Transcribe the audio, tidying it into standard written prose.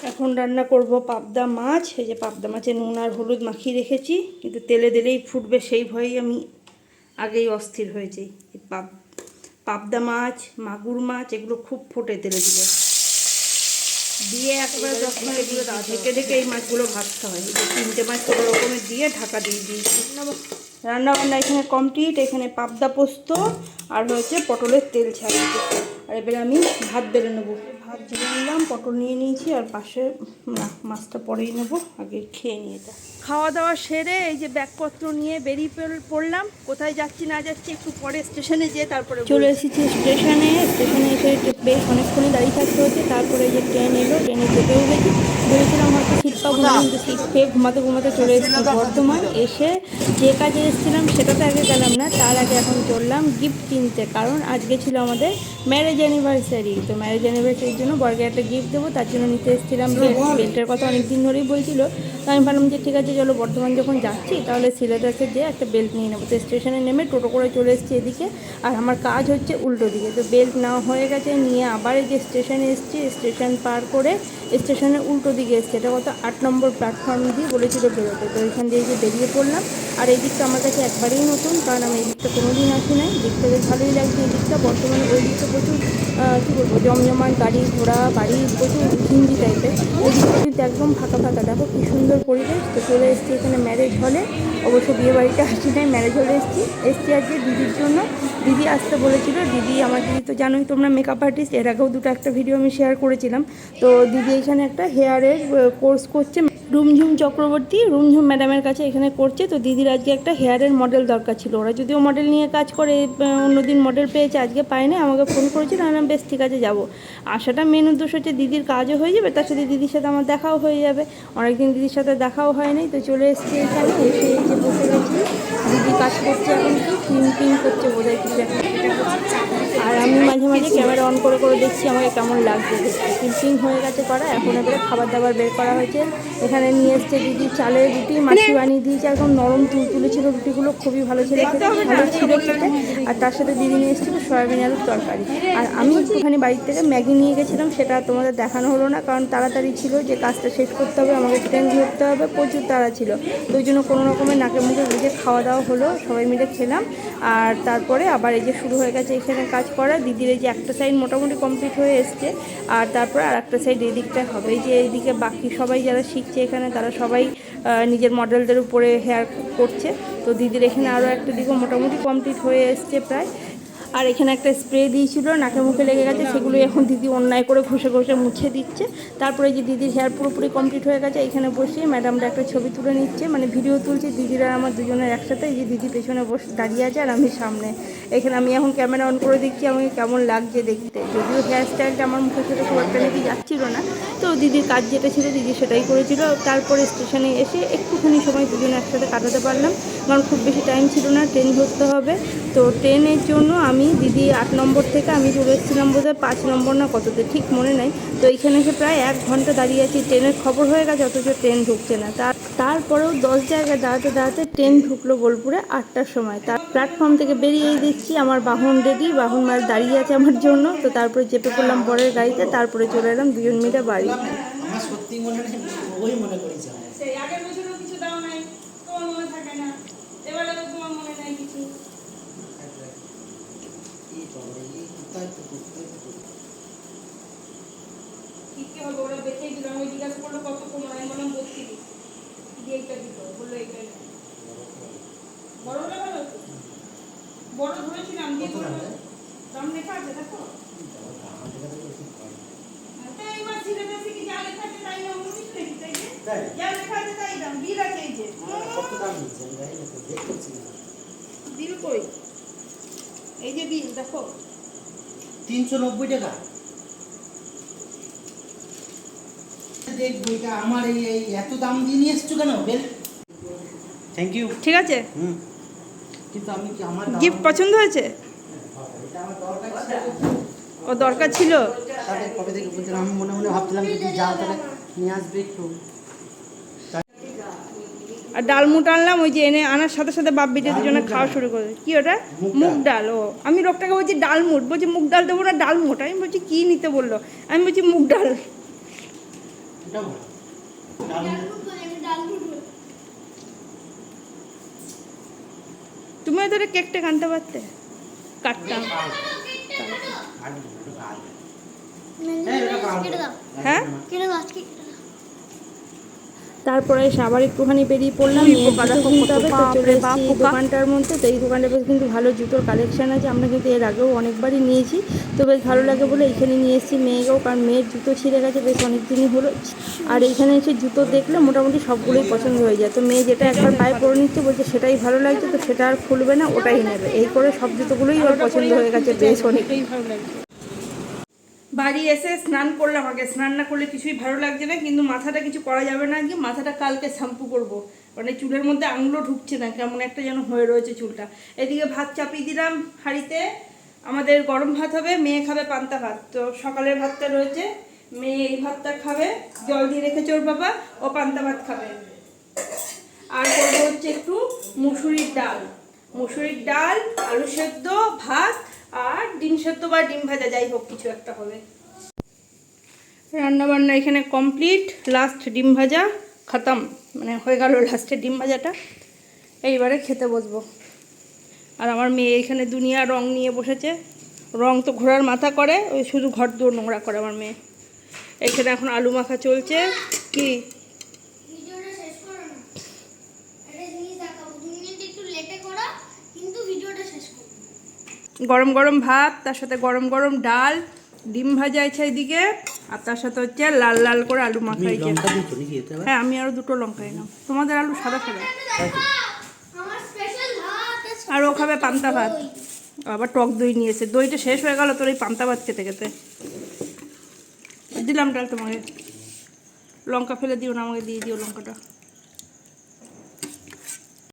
এখন রান্না করব পাবদা মাছ। এই যে পাবদা মাছে নুন আর হলুদ মাখিয়ে রেখেছি, কিন্তু তেলে দিলেই ফুটবে সেই ভয়েই আমি আগেই অস্থির হয়েছি। পাবদা মাছ, মাগুর মাছ এগুলো খুব ফোটে তেলে দিলে, দিয়ে একবারে 10 মিনিট এগুলো ঢেকে ঢেকে এই মাছগুলো ভাজতে হয়। এই যে 3টে মাছ কোনো রকমের দিয়ে ঢাকা দিয়ে দিয়েছি। রান্নাবান্না এখানে কমপ্লিট। এখানে পাবদা পোস্ত আর হয়েছে পটলের তেল ছাড়িয়ে। আর এবারে আমি ভাত বেড়ে নেবো। ভাত বেড়ে নিলাম, পটল নিয়ে নিয়েছি, আর পাশে মাছটা পরেই নেবো, আগে খেয়ে নিয়ে এটা। খাওয়া দাওয়া সেরে এই যে ব্যাগপত্র নিয়ে বেরিয়ে পড়লাম। কোথায় যাচ্ছি না যাচ্ছি একটু পরে স্টেশনে যেয়ে তারপরে চলে এসেছি। স্টেশনে এসে বেশ অনেকক্ষণই দাঁড়িয়ে থাকতে হচ্ছে। তারপরে এই যে ট্রেন এলো, ট্রেনে চেপেও গেছি। ভেবেছিলাম হয়তো সিট পাবো না, কিন্তু সিট পেয়ে ঘুমাতে ঘুমাতে চলে এসেছি বর্ধমান। এসে যে কাজে এসেছিলাম সেটা তো আগে গেলাম না, তার আগে এখন চললাম গিফট কিনতে। কারণ আজকে ছিল আমাদের ম্যারেজ অ্যানিভার্সারি। তো ম্যারেজ অ্যানিভার্সারির জন্য বরকে একটা গিফট দেবো, তার জন্য নিতে এসেছিলাম বেল্ট। বেল্টের কথা অনেক দিন ধরেই বলছিল, তো আমি ভাবলাম যে ঠিক আছে চলো বর্ধমান যখন যাচ্ছি তাহলে সিলেটাসে যেয়ে একটা বেল্ট নিয়ে নেবো। তো স্টেশনে নেমে টোটো করে চলে এসেছি এদিকে, আর আমার কাজ হচ্ছে উল্টো দিকে। তো বেল্ট নেওয়া হয়ে গেছে, নিয়ে আবার এই যে স্টেশনে এসেছি। স্টেশন পার করে স্টেশনের উল্টো দিকে এসছে, এটা কত 8 নম্বর প্ল্যাটফর্ম দিয়ে বলেছিল বেরোতে। তো এখান দিয়ে যে বেরিয়ে পড়লাম। আর এই দিকটা আমার কাছে একবারেই নতুন, কারণ আমি এই দিকটা কোনোদিন আসি নাই। দিকটা বেশ ভালোই লাগছে এই দিকটা। বর্তমানে ওই দিকটা প্রচুর কী বলবো জমজমাট গাড়ি ঘোড়া বাড়ি, প্রচুর হিন্দি টাইপের। ওই দিকটা কিন্তু একদম ফাঁকা ফাঁকা, দেখো কী সুন্দর পরিবেশ। তো চলে এসেছি এখানে ম্যারেজ হলে। অবশ্য বিয়ে বাড়িতে আসি নাই, ম্যারেজ হলে এসেছি আজকে দিদির জন্য। দিদি আসতে বলেছিল। দিদি, আমার দিদি তো জানোই তোমরা, মেকআপ আর্টিস্ট। এর আগেও একটা ভিডিও আমি শেয়ার করেছিলাম। তো দিদি এখানে একটা হেয়ারের কোর্স করছে, রুমঝুম চক্রবর্তী, রুমঝুম ম্যাডামের কাছে এখানে করছে। তো দিদির আজকে একটা হেয়ারের মডেল দরকার ছিল। ওরা যদিও মডেল নিয়ে কাজ করে, অন্যদিন মডেল পেয়েছে, আজকে পায়নি। আমাকে ফোন করেছিল, আমি বেশ ঠিক আছে যাবো। আসাটা মেন উদ্দেশ্য হচ্ছে দিদির কাজও হয়ে যাবে, তার সাথে দিদির সাথে আমার দেখাও হয়ে যাবে। অনেকদিন দিদির সাথে দেখাও হয়নি। তো চলে এসেছি এখানে, এসে এই যে বসে গেছি। দিদি কাজ করছে এখন, কি ফিল্ম করছে বোধহয় কিছু একটা। আর আমি মাঝে মাঝে ক্যামেরা অন করে করে দেখছি আমাকে কেমন লাগছে দেখতে। ফিল্ম হয়ে গেছে করা, এখন এবারে খাবার দাবার বের করা হয়েছে। এখানে নিয়ে এসছে দিদি চালের রুটি, মাছি বানিয়ে দিয়েছে, একদম নরম তুলতুলে ছিল রুটিগুলো, খুবই ভালো ছিল খেতে, ভালো ছিল খেতে। আর তার সাথে দিদি নিয়ে এসেছিল সয়াবিন আলুর তরকারি। আর আমি একটুখানি বাড়ির থেকে ম্যাগি নিয়ে গেছিলাম, সেটা তোমাদের দেখানো হলো না, কারণ তাড়াতাড়ি ছিল, যে কাজটা শেষ করতে হবে, আমাকে ট্রেন ধরতে হবে, প্রচুর তাড়া ছিল। তো ওই জন্য কোনো রকমের নাকে মুখে বুঝে খাওয়া দাওয়া হলো, সবাই মিলে খেলাম। আর তারপরে আবার এই যে শুরু হয়ে গেছে এখানে কাজ করা। দিদির এই যে একটা সাইড মোটামুটি কমপ্লিট হয়ে এসছে, আর তারপরে আর একটা সাইড এই দিকটা হবে। এই যে এইদিকে বাকি সবাই যারা শিখছে এখানে, তারা সবাই নিজের মডেলদের উপরে হেয়ার করছে। তো দিদির এখানে আরও একটা দিকও মোটামুটি কমপ্লিট হয়ে এসছে প্রায়। আর এখানে একটা স্প্রে দিয়েছিল, নাকে মুখে লেগে গেছে, সেগুলো এখন দিদি অন্যায় করে ঘষে ঘষে মুছে দিচ্ছে। তারপরে যে দিদির হেয়ার পুরোপুরি কমপ্লিট হয়ে গেছে, এখানে বসিয়ে ম্যাডামরা একটা ছবি তুলে নিচ্ছে, মানে ভিডিও তুলছে দিদির আর আমার দুজনের একসাথে। এই যে দিদি পেছনে বসে দাঁড়িয়ে আছে আর আমি সামনে। এখানে আমি এখন ক্যামেরা অন করে দেখছি আমাকে কেমন লাগছে দেখতে। যদিও হেয়ার স্টাইলটা আমার মুখের সাথে খুব একটা নাকি যাচ্ছিল না, তো দিদির কাজ যেটা ছিল দিদি সেটাই করেছিল। তারপরে স্টেশনে এসে একটুখানি সময় দুজনে একসাথে কাটাতে পারলাম, কারণ খুব বেশি টাইম ছিল না, ট্রেন ধরতে হবে। তো ট্রেনের জন্য আমি দিদি 8 নম্বর থেকে আমি চলে এসেছিলাম বোধহয় 5 নম্বর না কততে, ঠিক মনে নাই। তো এখানে এসে প্রায় 1 ঘন্টা দাঁড়িয়ে আছি, ট্রেনের খবর হয়ে গেছে অথচ ট্রেন ঢুকছে না। তারপরেও 10 জায়গায় দাঁড়াতে দাঁড়াতে ট্রেন ঢুকলো বোলপুরে 8টার সময়। তার প্ল্যাটফর্ম থেকে বেরিয়েই দেখছি আমার বাহন রেডি, বাহন মাল দাঁড়িয়ে আছে আমার জন্য। তো তারপরে চেপে পড়লাম বরের গাড়িতে, তারপরে চলে এলাম দুজন মিলে বাড়ি। আমার সত্যি মনে নেই, ওই মনে করেছে সেই আগের বছরও কিছু দাও নাই, তোমার মনে থাকে না, এবারে তো তোমার মনে নাই কিছু। কি হবে ওরা দেখেই দিল, আমি জিজ্ঞাসা করলো কত কম, আমি বললাম 32 দিয়ে এইটা দিত, বললো এইটাই বড় হলে ভালো হতো। বড় ধরেছিলাম দিয়ে দাম লেখা আছে দেখো। এইবার সিলেবাসে কি যা লেখা আছে তাই নাম কিছু লেখি, তাই যে যা লেখা আছে তাই দাম, বিল আছে এই যে। কত দাম দিচ্ছে আমি জানি না, তো দেখতেছি না বিল কই, এই যে বিল দেখো 390 টাকা। দেখ বইটা আমার এই এত দাম দিয়ে নিয়ে এসছো কেন বেল? Thank you. ঠিক আছে, কিন্তু আমি কি আমার গিফট পছন্দ হয়েছে? এটা আমার দরকার ছিল, ও দরকার ছিল, তাহলে কবে থেকে বলছিলাম, আমি মনে মনে ভাবছিলাম যদি যাও তাহলে নিয়ে আসবে একটু। আর ডালমুট আনলাম, ওই যে এনে আনার সাথে সাথে বাপ বেটে দুজনে খাওয়া শুরু করে। কি ওটা? মুগ ডাল। ও আমি লোকটাকে বলছি ডালমুট, বলছি মুগ ডাল দেবো না ডালমুট। আমি বলছি কী নিতে বললো, আমি বলছি মুগ ডাল। এটা বল ডাল তুমি ওদের কেকটা আনতে পারতে, কাটতাম। হ্যাঁ, তারপরে এসে আবার একটুখানি বেরিয়ে পড়লাম, জুতো কিনতে হবে। তো চলে এসেছি এই দোকানটার মধ্যে। তো এই দোকানটা বেশ কিন্তু ভালো জুতোর কালেকশান আছে। আমরা কিন্তু এর আগেও অনেকবারই নিয়েছি, তো বেশ ভালো লাগে বলে এইখানে নিয়ে এসেছি মেয়েকেও, কারণ মেয়ের জুতো ছিঁড়ে গেছে বেশ অনেক দিনই হলো। আর এইখানে এসে জুতো দেখলে মোটামুটি সবগুলোই পছন্দ হয়ে যায়। তো মেয়ে যেটা একবার পায়ে পরে নিচ্ছে, বলছে সেটাই ভালো লাগছে, তো সেটা আর খুলবে না, ওটাই নেবে। এই করে সব জুতোগুলোই ওর পছন্দ হয়ে গেছে, বেশ অনেকটাই ভালো লাগছে। বাড়ি এসে স্নান করলাম। আগে স্নান না করলে কিছুই ভালো লাগছে না, কিন্তু মাথাটা কিছু করা যাবে না, কি মাথাটা কালকে শ্যাম্পু করব, মানে চুলের মধ্যে আঙুলও ঢুকছে না, কেমন একটা যেন হয়ে রয়েছে চুলটা। এদিকে ভাত চাপিয়ে দিলাম হাঁড়িতে, আমাদের গরম ভাত হবে, মেয়ে খাবে পান্তা ভাত। তো সকালের ভাতটা রয়েছে, মেয়ে এই ভাতটা খাবে, জল দিয়ে রেখেছে ওর বাবা, ও পান্তা ভাত খাবে। আর করবো হচ্ছে একটু মুসুরির ডাল, মুসুরির ডাল, আলু সেদ্ধ, ভাত আর ডিম সেদ্ধ বা ডিম ভাজা, যাই হোক কিছু একটা হবে। রান্নাবান্না এখানে কমপ্লিট, লাস্ট ডিম ভাজা খতম, মানে হয়ে গেল লাস্টে ডিম ভাজাটা। এইবারে খেতে বসবো। আর আমার মেয়ে এখানে দুনিয়া রং নিয়ে বসেছে, রং তো ঘোড়ার মাথা করে, ওই শুধু ঘর দৌড় নোংরা করে আমার মেয়ে। এখানে এখন আলু মাখা চলছে। কি গরম গরম ভাত, তার সাথে গরম গরম ডাল, ডিম ভাজা আছে এদিকে, আর তার সাথে হচ্ছে লাল লাল করে আলু মাখা। হ্যাঁ, আমি আরও দুটো লঙ্কা এলাম, তোমাদের আলু সাদা সাদা। আর ও খাবে পান্তা ভাত, আবার টক দই নিয়েছে, দইটা শেষ হয়ে গেল তোর এই পান্তা ভাত খেতে খেতে। দিলাম ডাল তোমাকে, লঙ্কা ফেলে দিও না, আমাকে দিয়ে দিও লঙ্কাটা।